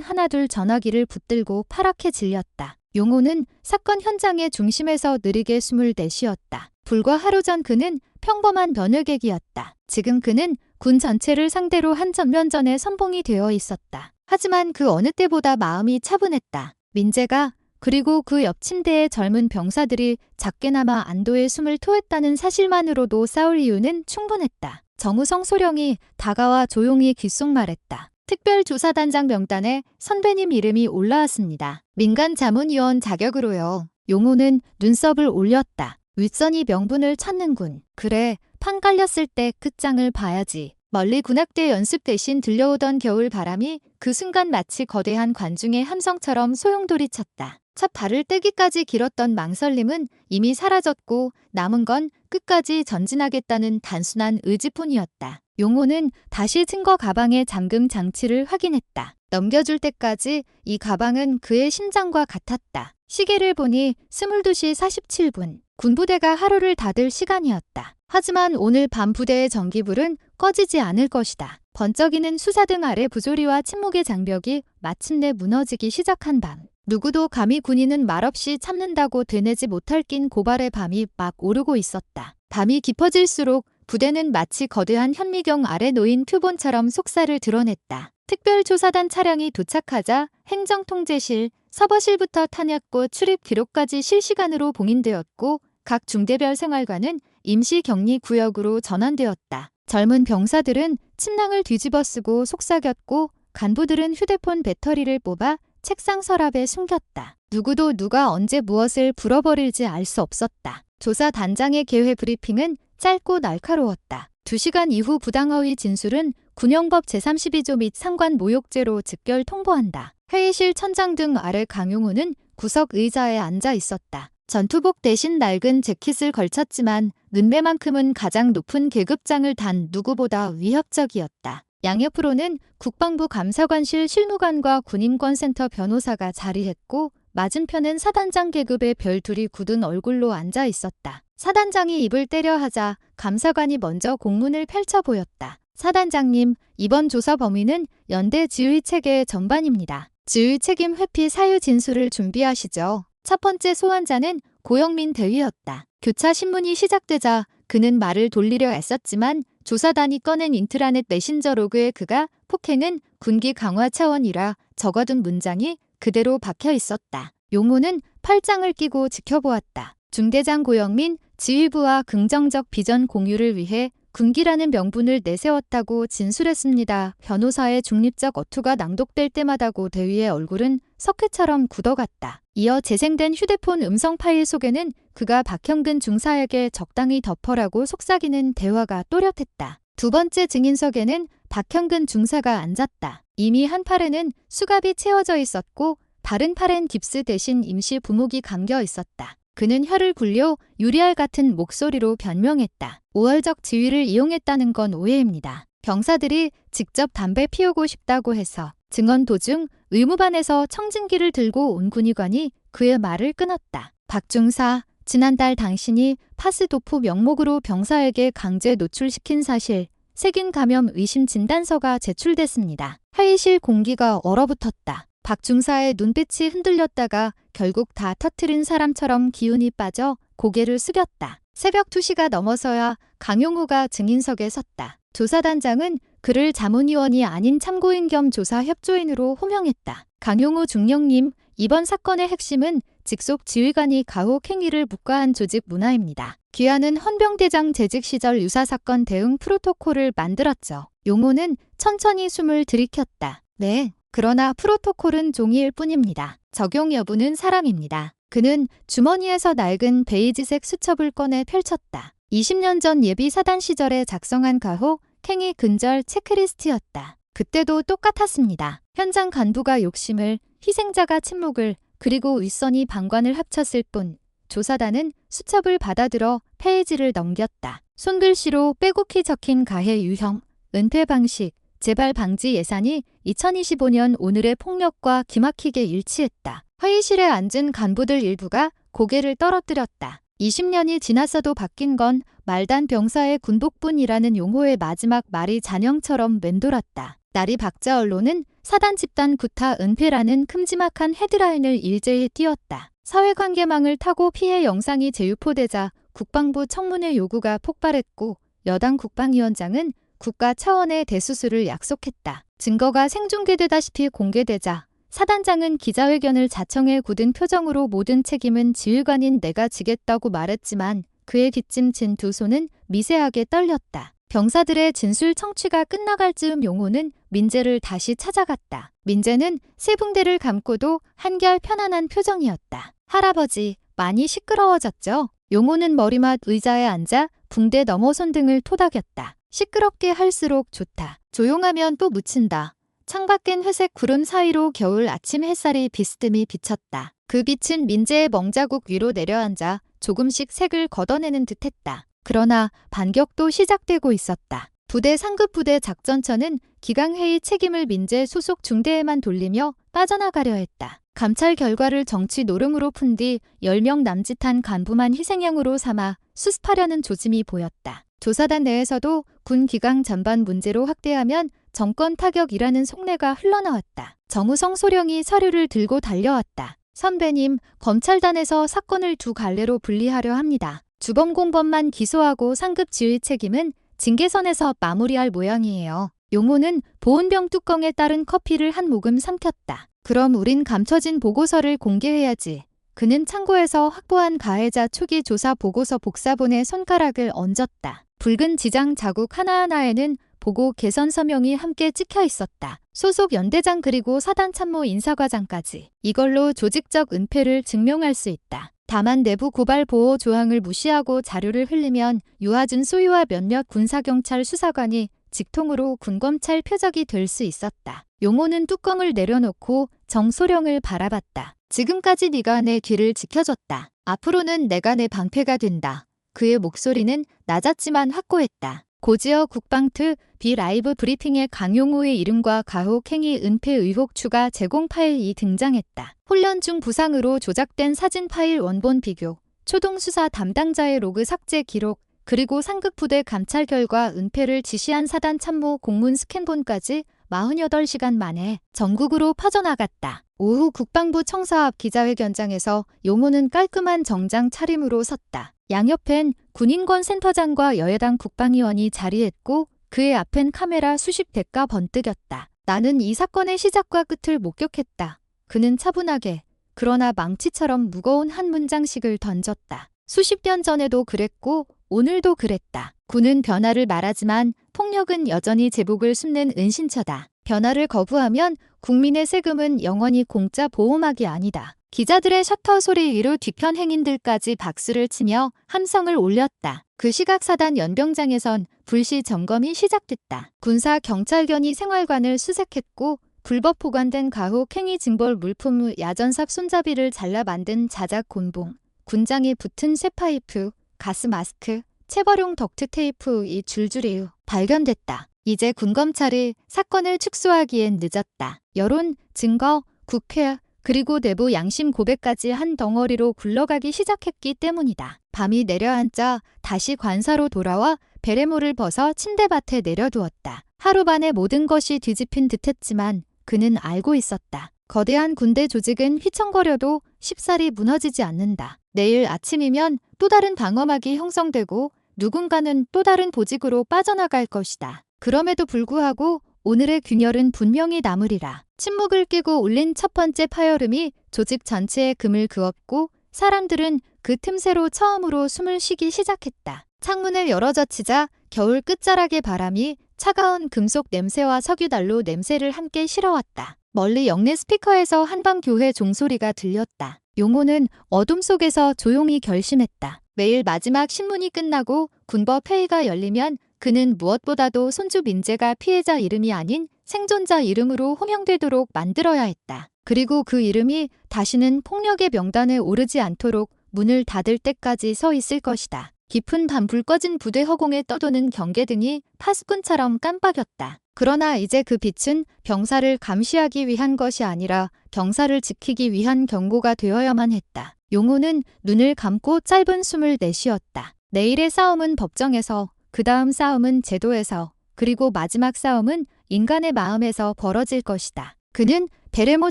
하나둘 전화기를 붙들고 파랗게 질렸다. 용호는 사건 현장의 중심에서 느리게 숨을 내쉬었다. 불과 하루 전 그는 평범한 변호객이었다. 지금 그는 군 전체를 상대로 한 전면전에 선봉이 되어 있었다. 하지만 그 어느 때보다 마음이 차분했다. 민재가 그리고 그 옆 침대의 젊은 병사들이 작게나마 안도의 숨을 토했다는 사실만으로도 싸울 이유는 충분했다. 정우성 소령이 다가와 조용히 귓속말했다. 특별조사단장 명단에 선배님 이름이 올라왔습니다. 민간자문위원 자격으로요. 용호는 눈썹을 올렸다. 윗선이 명분을 찾는군. 그래, 판 깔렸을 때 끝장을 봐야지. 멀리 군악대 연습 대신 들려오던 겨울 바람이 그 순간 마치 거대한 관중의 함성처럼 소용돌이쳤다. 첫 발을 떼기까지 길었던 망설림은 이미 사라졌고 남은 건 끝까지 전진하겠다는 단순한 의지뿐이었다. 용호는 다시 증거 가방의 잠금 장치를 확인했다. 넘겨줄 때까지 이 가방은 그의 심장과 같았다. 시계를 보니 22시 47분. 군부대가 하루를 닫을 시간이었다. 하지만 오늘 밤 부대의 전기불은 꺼지지 않을 것이다. 번쩍이는 수사등 아래 부조리와 침묵의 장벽이 마침내 무너지기 시작한 밤. 누구도 감히 군인은 말없이 참는다고 되뇌지 못할 낀 고발의 밤이 막 오르고 있었다. 밤이 깊어질수록 부대는 마치 거대한 현미경 아래 놓인 표본처럼 속살을 드러냈다. 특별조사단 차량이 도착하자 행정통제실, 서버실부터 탄약고 출입 기록까지 실시간으로 봉인되었고 각 중대별 생활관은 임시격리구역으로 전환되었다. 젊은 병사들은 침낭을 뒤집어 쓰고 속삭였고 간부들은 휴대폰 배터리를 뽑아 책상 서랍에 숨겼다. 누구도 누가 언제 무엇을 불어버릴지 알 수 없었다. 조사단장의 개회 브리핑은 짧고 날카로웠다. 2시간 이후 부당허위 진술은 군형법 제32조 및 상관 모욕죄로 즉결 통보한다. 회의실 천장 등 아래 강용호는 구석 의자에 앉아 있었다. 전투복 대신 낡은 재킷을 걸쳤지만 눈매만큼은 가장 높은 계급장을 단 누구보다 위협적이었다. 양옆으로는 국방부 감사관실 실무관과 군인권센터 변호사가 자리했고 맞은편은 사단장 계급의 별 둘이 굳은 얼굴로 앉아 있었다. 사단장이 입을 때려 하자 감사관이 먼저 공문을 펼쳐 보였다. 사단장님, 이번 조사 범위는 연대 지휘 체계의 전반입니다. 지휘 책임 회피 사유 진술을 준비하시죠. 첫 번째 소환자는 고영민 대위였다. 교차 신문이 시작되자 그는 말을 돌리려 애썼지만 조사단이 꺼낸 인트라넷 메신저 로그에 그가 폭행은 군기 강화 차원이라 적어둔 문장이 그대로 박혀 있었다. 용호는 팔짱을 끼고 지켜보았다. 중대장 고영민, 지휘부와 긍정적 비전 공유를 위해 군기라는 명분을 내세웠다고 진술했습니다. 변호사의 중립적 어투가 낭독될 때마다고 대위의 얼굴은 석회처럼 굳어갔다. 이어 재생된 휴대폰 음성 파일 속에는 그가 박형근 중사에게 적당히 덮어라고 속삭이는 대화가 또렷했다. 두 번째 증인석에는 박형근 중사가 앉았다. 이미 한 팔에는 수갑이 채워져 있었고 다른 팔엔 깁스 대신 임시 부목이 감겨 있었다. 그는 혀를 굴려 유리알 같은 목소리로 변명했다. 우월적 지위를 이용했다는 건 오해입니다. 병사들이 직접 담배 피우고 싶다고 해서. 증언 도중 의무반에서 청진기를 들고 온 군의관이 그의 말을 끊었다. 박중사, 지난달 당신이 파스도프 명목으로 병사에게 강제 노출시킨 사실, 세균 감염 의심 진단서가 제출됐습니다. 회의실 공기가 얼어붙었다. 박중사의 눈빛이 흔들렸다가 결국 다 터트린 사람처럼 기운이 빠져 고개를 숙였다. 새벽 2시가 넘어서야 강용호가 증인석에 섰다. 조사단장은 그를 자문위원이 아닌 참고인 겸 조사 협조인으로 호명했다. 강용호 중령님, 이번 사건의 핵심은 직속 지휘관이 가혹 행위를 묵과한 조직 문화입니다. 귀하는 헌병대장 재직 시절 유사사건 대응 프로토콜을 만들었죠. 용호는 천천히 숨을 들이켰다. 네, 그러나 프로토콜은 종이일 뿐입니다. 적용 여부는 사람입니다. 그는 주머니에서 낡은 베이지색 수첩을 꺼내 펼쳤다. 20년 전 예비 사단 시절에 작성한 가혹 행위 근절 체크리스트였다. 그때도 똑같았습니다. 현장 간부가 욕심을, 희생자가 침묵을, 그리고 윗선이 방관을 합쳤을 뿐. 조사단은 수첩을 받아들어 페이지를 넘겼다. 손글씨로 빼곡히 적힌 가해 유형, 은폐 방식, 재발 방지 예산이 2025년 오늘의 폭력과 기막히게 일치했다. 회의실에 앉은 간부들 일부가 고개를 떨어뜨렸다. 20년이 지났어도 바뀐 건 말단 병사의 군복뿐이라는 용호의 마지막 말이 잔영처럼 맴돌았다. 날이 박자 언론은 사단 집단 구타 은폐라는 큼지막한 헤드라인을 일제히 띄웠다. 사회관계망을 타고 피해 영상이 재유포되자 국방부 청문회 요구가 폭발했고 여당 국방위원장은 국가 차원의 대수술을 약속했다. 증거가 생중계되다시피 공개되자 사단장은 기자회견을 자청해 굳은 표정으로 모든 책임은 지휘관인 내가 지겠다고 말했지만 그의 뒷짐진 두 손은 미세하게 떨렸다. 병사들의 진술 청취가 끝나갈 즈음 용호는 민재를 다시 찾아갔다. 민재는 세 붕대를 감고도 한결 편안한 표정이었다. 할아버지, 많이 시끄러워졌죠? 용호는 머리맡 의자에 앉아 붕대 너머 손등을 토닥였다. 시끄럽게 할수록 좋다. 조용하면 또 묻힌다. 창밖엔 회색 구름 사이로 겨울 아침 햇살이 비스듬히 비쳤다. 그 빛은 민재의 멍자국 위로 내려앉아 조금씩 색을 걷어내는 듯했다. 그러나 반격도 시작되고 있었다. 부대 상급부대 작전처는 기강회의 책임을 민재 소속 중대에만 돌리며 빠져나가려 했다. 감찰 결과를 정치 노름으로 푼 뒤 10명 남짓한 간부만 희생양으로 삼아 수습하려는 조짐이 보였다. 조사단 내에서도 군 기강 전반 문제로 확대하면 정권 타격이라는 속내가 흘러나왔다. 정우성 소령이 서류를 들고 달려왔다. 선배님, 검찰단에서 사건을 두 갈래로 분리하려 합니다. 주범 공범만 기소하고 상급 지휘 책임은 징계선에서 마무리할 모양이에요. 용호는 보온병 뚜껑에 따른 커피를 한 모금 삼켰다. 그럼 우린 감춰진 보고서를 공개해야지. 그는 창고에서 확보한 가해자 초기 조사 보고서 복사본에 손가락을 얹었다. 붉은 지장 자국 하나하나에는 보고 개선 서명이 함께 찍혀 있었다. 소속 연대장 그리고 사단 참모 인사과장까지. 이걸로 조직적 은폐를 증명할 수 있다. 다만 내부 고발 보호 조항을 무시하고 자료를 흘리면 유하준 소유와 몇몇 군사경찰 수사관이 직통으로 군검찰 표적이 될 수 있었다. 용호는 뚜껑을 내려놓고 정소령을 바라봤다. 지금까지 네가 내 뒤를 지켜줬다. 앞으로는 내가 내 방패가 된다. 그의 목소리는 낮았지만 확고했다. 고지어 국방트 비라이브 브리핑에 강용호의 이름과 가혹행위 은폐 의혹 추가 제공 파일이 등장했다. 훈련 중 부상으로 조작된 사진 파일 원본 비교, 초동수사 담당자의 로그 삭제 기록, 그리고 상급부대 감찰 결과 은폐를 지시한 사단 참모 공문 스캔본까지 48시간 만에 전국으로 퍼져나갔다. 오후 국방부 청사 앞 기자회견장에서 용호는 깔끔한 정장 차림으로 섰다. 양옆엔 군인권 센터장과 여야당 국방위원이 자리했고 그의 앞엔 카메라 수십 대가 번뜩였다. 나는 이 사건의 시작과 끝을 목격했다. 그는 차분하게 그러나 망치처럼 무거운 한 문장씩을 던졌다. 수십 년 전에도 그랬고 오늘도 그랬다. 군은 변화를 말하지만 폭력은 여전히 제복을 숨는 은신처다. 변화를 거부하면 국민의 세금은 영원히 공짜 보호막이 아니다. 기자들의 셔터 소리 위로 뒤편 행인들까지 박수를 치며 함성을 올렸다. 그 시각 사단 연병장에선 불시 점검이 시작됐다. 군사 경찰견이 생활관을 수색했고 불법 보관된 가혹 행위 징벌 물품 후 야전삽 손잡이를 잘라 만든 자작 곤봉, 군장에 붙은 쇠파이프, 가스 마스크, 체벌용 덕트 테이프이 줄줄이 발견됐다. 이제 군검찰이 사건을 축소하기엔 늦었다. 여론, 증거, 국회, 그리고 내부 양심 고백까지 한 덩어리로 굴러가기 시작했기 때문이다. 밤이 내려앉자 다시 관사로 돌아와 베레모를 벗어 침대밭에 내려두었다. 하루 만에 모든 것이 뒤집힌 듯했지만 그는 알고 있었다. 거대한 군대 조직은 휘청거려도 쉽사리 무너지지 않는다. 내일 아침이면 또 다른 방어막이 형성되고 누군가는 또 다른 보직으로 빠져나갈 것이다. 그럼에도 불구하고 오늘의 균열은 분명히 남으리라. 침묵을 깨고 울린 첫 번째 파열음이 조직 전체에 금을 그었고 사람들은 그 틈새로 처음으로 숨을 쉬기 시작했다. 창문을 열어젖히자 겨울 끝자락의 바람이 차가운 금속 냄새와 석유난로 냄새를 함께 실어왔다. 멀리 영내 스피커에서 한방 교회 종소리가 들렸다. 용호는 어둠 속에서 조용히 결심했다. 매일 마지막 신문이 끝나고 군법 회의가 열리면 그는 무엇보다도 손주 민재가 피해자 이름이 아닌 생존자 이름으로 호명되도록 만들어야 했다. 그리고 그 이름이 다시는 폭력의 명단에 오르지 않도록 문을 닫을 때까지 서 있을 것이다. 깊은 밤 불 꺼진 부대 허공에 떠도는 경계등이 파수꾼처럼 깜빡였다. 그러나 이제 그 빛은 병사를 감시하기 위한 것이 아니라 병사를 지키기 위한 경고가 되어야만 했다. 용호는 눈을 감고 짧은 숨을 내쉬었다. 내일의 싸움은 법정에서, 그 다음 싸움은 제도에서, 그리고 마지막 싸움은 인간의 마음에서 벌어질 것이다. 그는 베레모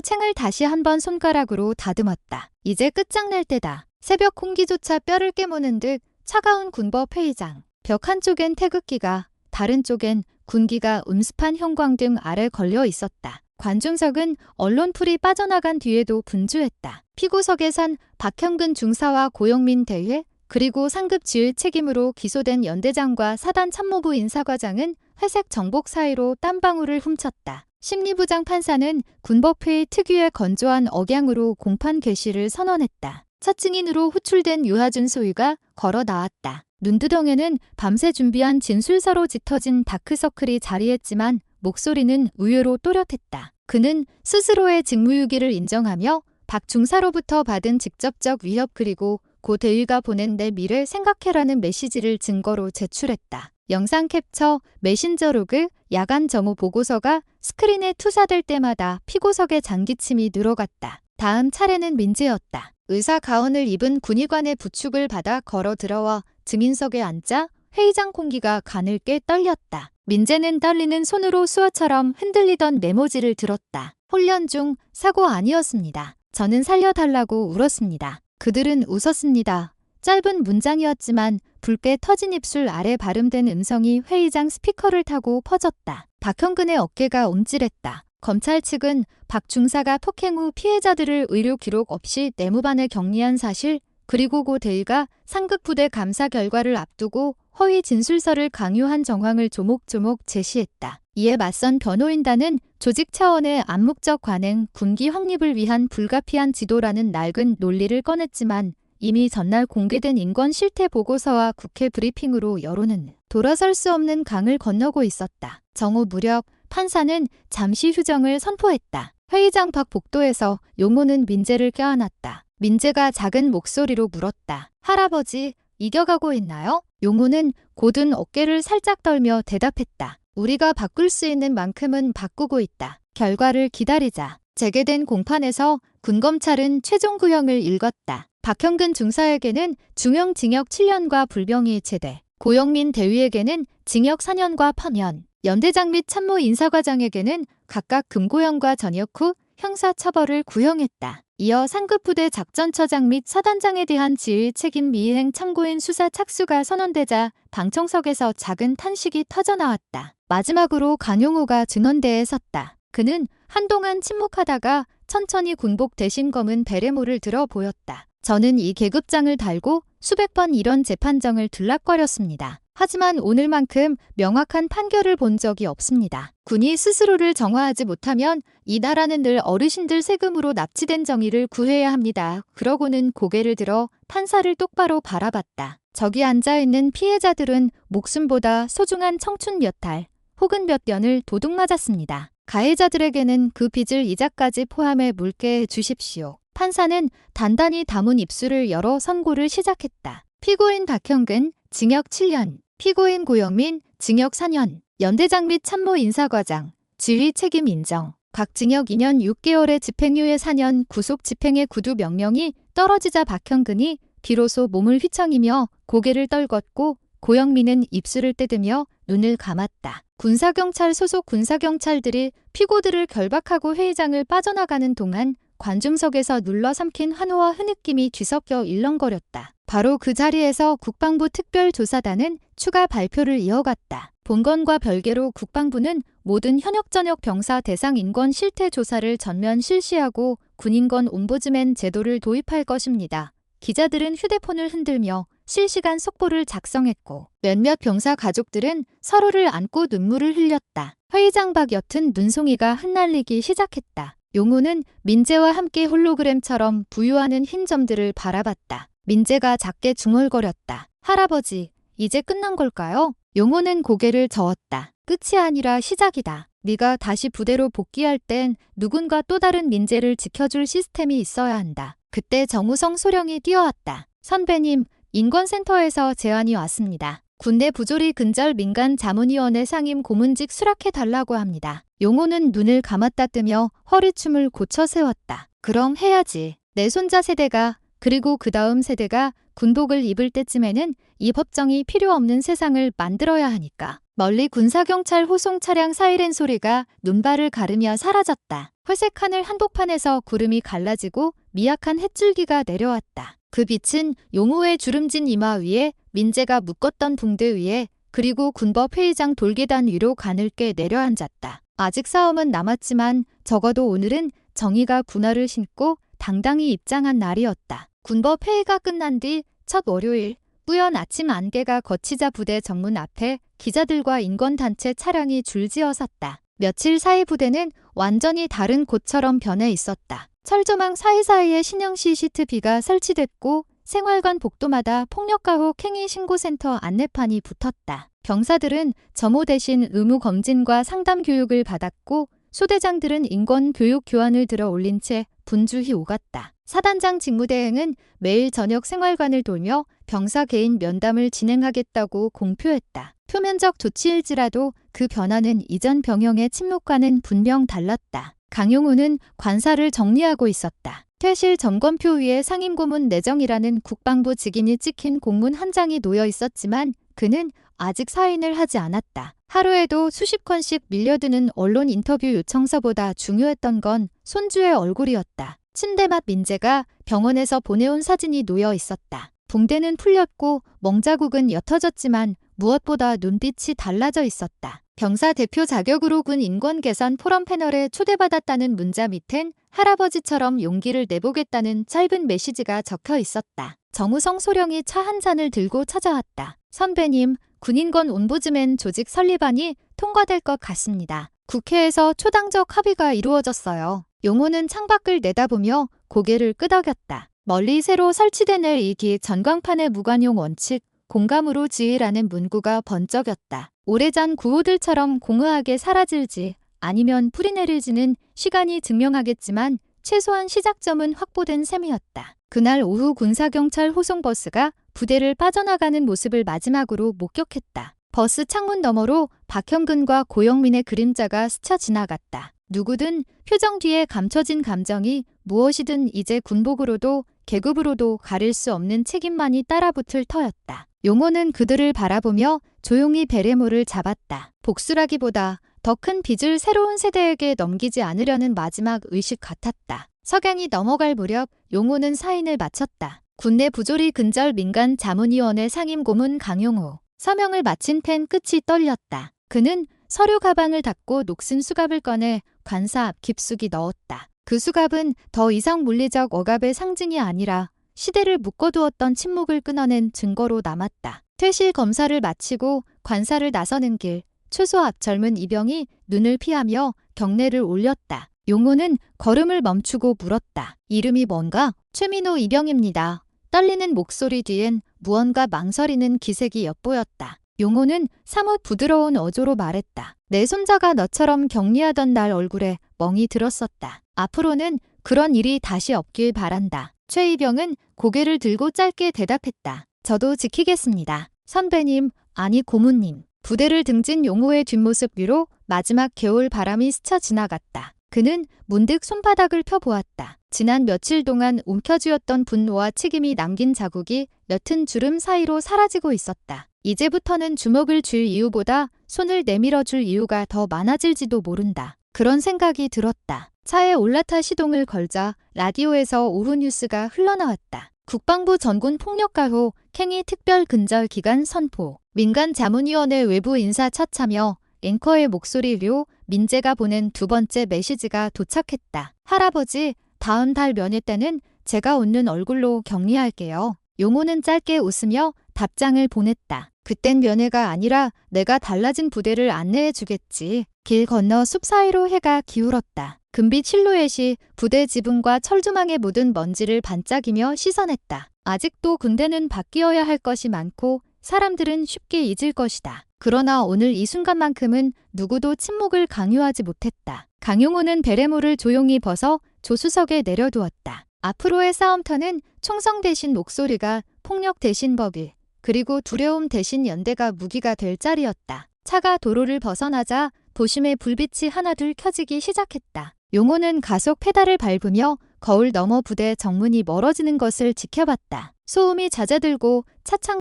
챙을 다시 한번 손가락으로 다듬었다. 이제 끝장낼 때다. 새벽 공기조차 뼈를 깨무는 듯 차가운 군법 회의장. 벽 한쪽엔 태극기가, 다른 쪽엔 군기가 음습한 형광등 아래 걸려 있었다. 관중석은 언론풀이 빠져나간 뒤에도 분주했다. 피고석에 선 박형근 중사와 고영민 대회, 그리고 상급 지휘 책임으로 기소된 연대장과 사단 참모부 인사과장은 회색 정복 사이로 땀방울을 훔쳤다. 심리부장 판사는 군법회의 특유의 건조한 억양으로 공판 개시를 선언했다. 첫 증인으로 호출된 유하준 소위가 걸어 나왔다. 눈두덩에는 밤새 준비한 진술서로 짙어진 다크서클이 자리했지만 목소리는 의외로 또렷했다. 그는 스스로의 직무유기를 인정하며 박 중사로부터 받은 직접적 위협 그리고 고 대위가 보낸 내 미래 생각해라는 메시지를 증거로 제출했다. 영상 캡처, 메신저 로그, 야간 점호 보고서가 스크린에 투사될 때마다 피고석의 잔기침이 늘어갔다. 다음 차례는 민재였다. 의사 가운을 입은 군의관의 부축을 받아 걸어 들어와 증인석에 앉자 회의장 공기가 가늘게 떨렸다. 민재는 떨리는 손으로 수어처럼 흔들리던 메모지를 들었다. 훈련 중 사고 아니었습니다. 저는 살려달라고 울었습니다. 그들은 웃었습니다. 짧은 문장이었지만 붉게 터진 입술 아래 발음된 음성이 회의장 스피커를 타고 퍼졌다. 박형근의 어깨가 움찔했다. 검찰 측은 박 중사가 폭행 후 피해자들을 의료 기록 없이 내무반에 격리한 사실, 그리고 고 대위가 상급부대 감사 결과를 앞두고 허위 진술서를 강요한 정황을 조목조목 제시했다. 이에 맞선 변호인단은 조직 차원의 암묵적 관행, 군기 확립을 위한 불가피한 지도라는 낡은 논리를 꺼냈지만 이미 전날 공개된 인권 실태 보고서와 국회 브리핑으로 여론은 돌아설 수 없는 강을 건너고 있었다. 정오 무렵 판사는 잠시 휴정을 선포했다. 회의장 밖 복도에서 용호는 민재를 껴안았다. 민재가 작은 목소리로 물었다. 할아버지, 이겨가고 있나요? 용호는 곧은 어깨를 살짝 떨며 대답했다. 우리가 바꿀 수 있는 만큼은 바꾸고 있다. 결과를 기다리자. 재개된 공판에서 군검찰은 최종 구형을 읽었다. 박형근 중사에게는 중형 징역 7년과 불병이 체대, 고영민 대위에게는 징역 4년과 파면, 연대장 및 참모 인사과장에게는 각각 금고형과 전역 후 형사처벌을 구형했다. 이어 상급부대 작전처장 및 사단장에 대한 지휘 책임 미이행 참고인 수사 착수가 선언되자 방청석에서 작은 탄식이 터져나왔다. 마지막으로 강용호가 증언대에 섰다. 그는 한동안 침묵하다가 천천히 군복 대신 검은 베레모를 들어 보였다. 저는 이 계급장을 달고 수백 번 이런 재판정을 들락거렸습니다. 하지만 오늘만큼 명확한 판결을 본 적이 없습니다. 군이 스스로를 정화하지 못하면 이 나라는 늘 어르신들 세금으로 납치된 정의를 구해야 합니다. 그러고는 고개를 들어 판사를 똑바로 바라봤다. 저기 앉아있는 피해자들은 목숨보다 소중한 청춘 몇 달 혹은 몇 년을 도둑 맞았습니다. 가해자들에게는 그 빚을 이자까지 포함해 물게 주십시오. 판사는 단단히 다문 입술을 열어 선고를 시작했다. 피고인 박형근, 징역 7년, 피고인 고영민, 징역 4년, 연대장 및 참모 인사과장, 지휘 책임 인정. 각징역 2년 6개월의 집행유예 4년 구속 집행의 구두 명령이 떨어지자 박형근이 비로소 몸을 휘청이며 고개를 떨궜고 고영민은 입술을 뜯으며 눈을 감았다. 군사경찰 소속 군사경찰들이 피고들을 결박하고 회의장을 빠져나가는 동안 관중석에서 눌러삼킨 환호와 흐느낌이 뒤섞여 일렁거렸다. 바로 그 자리에서 국방부 특별조사단은 추가 발표를 이어갔다. 본건과 별개로 국방부는 모든 현역전역 병사 대상 인권 실태 조사를 전면 실시하고 군인권 옴부즈맨 제도를 도입할 것입니다. 기자들은 휴대폰을 흔들며 실시간 속보를 작성했고 몇몇 병사 가족들은 서로를 안고 눈물을 흘렸다. 회의장 밖 옅은 눈송이가 흩날리기 시작했다. 용호는 민재와 함께 홀로그램처럼 부유하는 흰 점들을 바라봤다. 민재가 작게 중얼거렸다. 할아버지, 이제 끝난 걸까요? 용호는 고개를 저었다. 끝이 아니라 시작이다. 네가 다시 부대로 복귀할 땐 누군가 또 다른 민재를 지켜줄 시스템이 있어야 한다. 그때 정우성 소령이 뛰어왔다. 선배님, 인권센터에서 제안이 왔습니다. 군내 부조리 근절 민간 자문위원회 상임 고문직 수락해달라고 합니다. 용호는 눈을 감았다 뜨며 허리춤을 고쳐 세웠다. 그럼 해야지. 내 손자 세대가 그리고 그 다음 세대가 군복을 입을 때쯤에는 이 법정이 필요 없는 세상을 만들어야 하니까. 멀리 군사경찰 호송 차량 사이렌 소리가 눈발을 가르며 사라졌다. 회색 하늘 한복판에서 구름이 갈라지고 미약한 햇줄기가 내려왔다. 그 빛은 용호의 주름진 이마 위에 민재가 묶었던 붕대 위에 그리고 군법 회의장 돌계단 위로 가늘게 내려앉았다. 아직 싸움은 남았지만 적어도 오늘은 정의가 군화를 신고 당당히 입장한 날이었다. 군법 회의가 끝난 뒤 첫 월요일 뿌연 아침 안개가 거치자 부대 정문 앞에 기자들과 인권단체 차량이 줄지어 섰다. 며칠 사이 부대는 완전히 다른 곳처럼 변해 있었다. 철조망 사이사이에 신형 CCTV가 설치됐고 생활관 복도마다 폭력가호 캥이 신고센터 안내판이 붙었다. 병사들은 점호 대신 의무 검진과 상담 교육을 받았고 소대장들은 인권 교육 교환을 들어 올린 채 분주히 오갔다. 사단장 직무대행은 매일 저녁 생활관을 돌며 병사 개인 면담을 진행하겠다고 공표했다. 표면적 조치일지라도 그 변화는 이전 병영의 침묵과는 분명 달랐다. 강용우는 관사를 정리하고 있었다. 퇴실 점검표 위에 상임고문 내정이라는 국방부 직인이 찍힌 공문 한 장이 놓여 있었지만 그는 아직 사인을 하지 않았다. 하루에도 수십 건씩 밀려드는 언론 인터뷰 요청서보다 중요했던 건 손주의 얼굴이었다. 침대맡 민재가 병원에서 보내온 사진이 놓여 있었다. 붕대는 풀렸고 멍자국은 옅어졌지만 무엇보다 눈빛이 달라져 있었다. 병사 대표 자격으로 군 인권 개선 포럼 패널에 초대받았다는 문자 밑엔 할아버지처럼 용기를 내보겠다는 짧은 메시지가 적혀 있었다. 정우성 소령이 차 한 잔을 들고 찾아왔다. 선배님, 군인권 옴부즈맨 조직 설립안이 통과될 것 같습니다. 국회에서 초당적 합의가 이루어졌어요. 용호는 창밖을 내다보며 고개를 끄덕였다. 멀리 새로 설치된 LED 전광판의 무관용 원칙, 공감으로 지휘라는 문구가 번쩍였다. 오래전 구호들처럼 공허하게 사라질지 아니면 뿌리내릴지는 시간이 증명하겠지만 최소한 시작점은 확보된 셈이었다. 그날 오후 군사경찰 호송버스가 부대를 빠져나가는 모습을 마지막으로 목격했다. 버스 창문 너머로 박형근과 고영민의 그림자가 스쳐 지나갔다. 누구든 표정 뒤에 감춰진 감정이 무엇이든 이제 군복으로도 계급으로도 가릴 수 없는 책임만이 따라붙을 터였다. 용호는 그들을 바라보며 조용히 베레모를 잡았다. 복수라기보다 더 큰 빚을 새로운 세대에게 넘기지 않으려는 마지막 의식 같았다. 석양이 넘어갈 무렵 용호는 사인을 마쳤다. 군내 부조리 근절 민간 자문위원회 상임고문 강용호. 서명을 마친 펜 끝이 떨렸다. 그는 서류 가방을 닫고 녹슨 수갑을 꺼내 관사 앞 깊숙이 넣었다. 그 수갑은 더 이상 물리적 억압의 상징이 아니라 시대를 묶어두었던 침묵을 끊어낸 증거로 남았다. 퇴실 검사를 마치고 관사를 나서는 길, 초소 앞 젊은 이병이 눈을 피하며 경례를 올렸다. 용호는 걸음을 멈추고 물었다. 이름이 뭔가? 최민호 이병입니다. 떨리는 목소리 뒤엔 무언가 망설이는 기색이 엿보였다. 용호는 사뭇 부드러운 어조로 말했다. 내 손자가 너처럼 격리하던 날 얼굴에 멍이 들었었다. 앞으로는 그런 일이 다시 없길 바란다. 최이병은 고개를 들고 짧게 대답했다. 저도 지키겠습니다. 선배님, 아니 고문님. 부대를 등진 용호의 뒷모습 위로 마지막 겨울 바람이 스쳐 지나갔다. 그는 문득 손바닥을 펴보았다. 지난 며칠 동안 움켜쥐었던 분노와 책임이 남긴 자국이 옅은 주름 사이로 사라지고 있었다. 이제부터는 주먹을 쥘 이유보다 손을 내밀어 줄 이유가 더 많아질지도 모른다. 그런 생각이 들었다. 차에 올라타 시동을 걸자 라디오에서 오후 뉴스가 흘러나왔다. 국방부 전군 폭력가호 캥이 특별 근절 기간 선포. 민간자문위원회 외부 인사 첫 참여. 앵커의 목소리로 민재가 보낸 두 번째 메시지가 도착했다. 할아버지, 다음 달 면회 때는 제가 웃는 얼굴로 격리할게요. 용호는 짧게 웃으며 답장을 보냈다. 그땐 면회가 아니라 내가 달라진 부대를 안내해 주겠지. 길 건너 숲 사이로 해가 기울었다. 금빛 실루엣이 부대 지붕과 철조망에 묻은 먼지를 반짝이며 시선했다. 아직도 군대는 바뀌어야 할 것이 많고 사람들은 쉽게 잊을 것이다. 그러나 오늘 이 순간만큼은 누구도 침묵을 강요하지 못했다. 강용호는 베레모를 조용히 벗어 조수석에 내려두었다. 앞으로의 싸움터는 총성 대신 목소리가, 폭력 대신 법일, 그리고 두려움 대신 연대가 무기가 될 자리였다. 차가 도로를 벗어나자 도심의 불빛이 하나둘 켜지기 시작했다. 용호는 가속 페달을 밟으며 거울 너머 부대 정문이 멀어지는 것을 지켜봤다. 소음이 잦아들고 차창